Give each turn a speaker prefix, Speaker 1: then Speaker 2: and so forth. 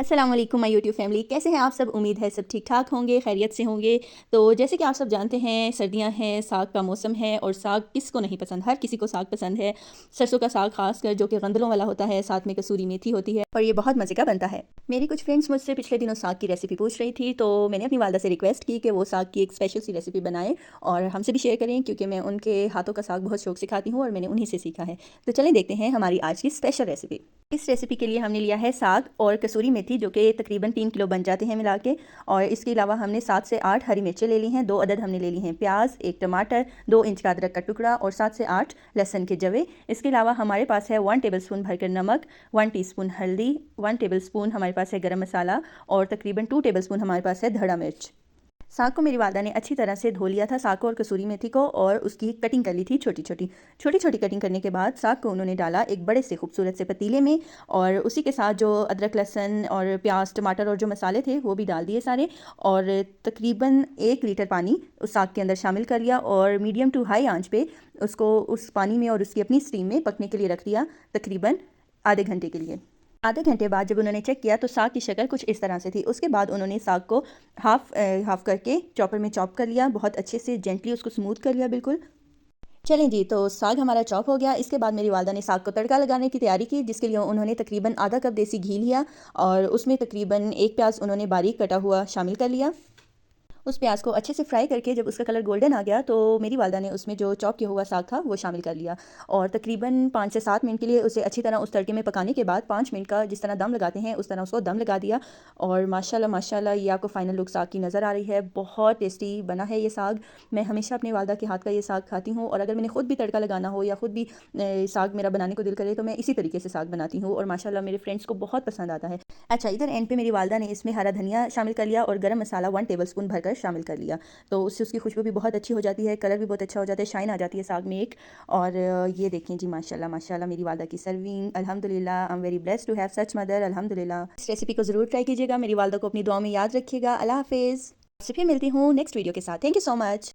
Speaker 1: अस्सलाम वालेकुम my YouTube family, कैसे हैं आप सब। उम्मीद है सब ठीक ठाक होंगे, खैरियत से होंगे। तो जैसे कि आप सब जानते हैं, सर्दियां हैं, साग का मौसम है और साग किसको नहीं पसंद, हर किसी को साग पसंद है। सरसों का साग खासकर, जो कि गंदलों वाला होता है, साथ में कसूरी मेथी होती है और ये बहुत मज़े का बनता है। मेरी कुछ फ्रेंड्स मुझसे पिछले दिनों साग की रेसिपी पूछ रही थी, तो मैंने अपनी वालदा से रिक्वेस्ट की कि वो साग की एक स्पेशल सी रेसिपी बनाएं और हमसे भी शेयर करें, क्योंकि मैं उनके हाथों का साग बहुत शौक से खाती हूँ और मैंने उन्हीं से सीखा है। तो चलें देखते हैं हमारी आज की स्पेशल रेसिपी। इस रेसिपी के लिए हमने लिया है साग और कसूरी मेथी, जो कि तकरीबन 3 किलो बन जाते हैं मिला के। और इसके अलावा हमने 7 से 8 हरी मिर्चें ले ली हैं, 2 अदद हमने ले ली हैं प्याज, 1 टमाटर, 2 इंच का अदरक का टुकड़ा और 7 से 8 लहसुन के जवे। इसके अलावा हमारे पास है 1 टेबलस्पून भरकर नमक, 1 टीस्पून हल्दी, 1 टेबलस्पून हमारे पास है गरम मसाला और तकरीबन 2 टेबलस्पून हमारे पास है धड़ा मिर्च। साग को मेरी वालदा ने अच्छी तरह से धो लिया था, साग को और कसूरी मेथी को, और उसकी कटिंग कर ली थी छोटी छोटी छोटी छोटी कटिंग करने के बाद साग को उन्होंने डाला एक बड़े से खूबसूरत से पतीले में, और उसी के साथ जो अदरक लहसुन और प्याज टमाटर और जो मसाले थे वो भी डाल दिए सारे, और तकरीबन 1 लीटर पानी उस साग के अंदर शामिल कर लिया और मीडियम टू हाई आंच पे उसको उस पानी में और उसकी अपनी स्टीम में पकने के लिए रख दिया, तकरीबन आधे घंटे के लिए। आधे घंटे बाद जब उन्होंने चेक किया तो साग की शक्ल कुछ इस तरह से थी। उसके बाद उन्होंने साग को हाफ करके चॉपर में चॉप कर लिया, बहुत अच्छे से जेंटली उसको स्मूथ कर लिया बिल्कुल। चलें जी, तो साग हमारा चॉप हो गया। इसके बाद मेरी वालदा ने साग को तड़का लगाने की तैयारी की, जिसके लिए उन्होंने तकरीबन आधा कप देसी घी लिया और उसमें तकरीबन 1 प्याज उन्होंने बारीक कटा हुआ शामिल कर लिया। उस प्याज को अच्छे से फ्राई करके जब उसका कलर गोल्डन आ गया तो मेरी वालदा ने उसमें जो चॉप किया हुआ साग था वो शामिल कर लिया, और तकरीबन 5 से 7 मिनट के लिए उसे अच्छी तरह उस तड़के में पकाने के बाद 5 मिनट का जिस तरह दम लगाते हैं उस तरह उसको दम लगा दिया। और माशाल्लाह माशाल्लाह ये आपको फाइनल लुक साग की नज़र आ रही है। बहुत टेस्टी बना है ये साग। मैं हमेशा अपने वालदा के हाथ का ये साग खाती हूँ, और अगर मैंने खुद भी तड़का लगाना हो या खुद भी साग मेरा बनाने को दिल करे तो मैं इसी तरीके से साग बनाती हूँ, और माशाल्लाह मेरे फ्रेंड्स को बहुत पसंद आता है। अच्छा, इधर एंड पे मेरी वालदा ने इसमें हरा धनिया शामिल कर लिया और गरम मसाला 1 टेबलस्पून भरकर शामिल कर लिया, तो उससे उसकी खुशबू भी बहुत अच्छी हो जाती है, कलर भी बहुत अच्छा हो जाता है, शाइन आ जाती है साग में एक। और ये देखें जी, माशाल्लाह माशाल्लाह मेरी वालदा की सर्विंग। अल्हम्दुलिल्लाह, I am very blessed to have such mother. अल्हम्दुलिल्लाह, इस रेसिपी को ज़रूर ट्राई कीजिएगा, मेरी वालदा को अपनी दुआ में याद रखिएगा। अल्लाह हाफिज़। आपसे फिर मिलती हूँ नेक्स्ट वीडियो के साथ। Thank you so much.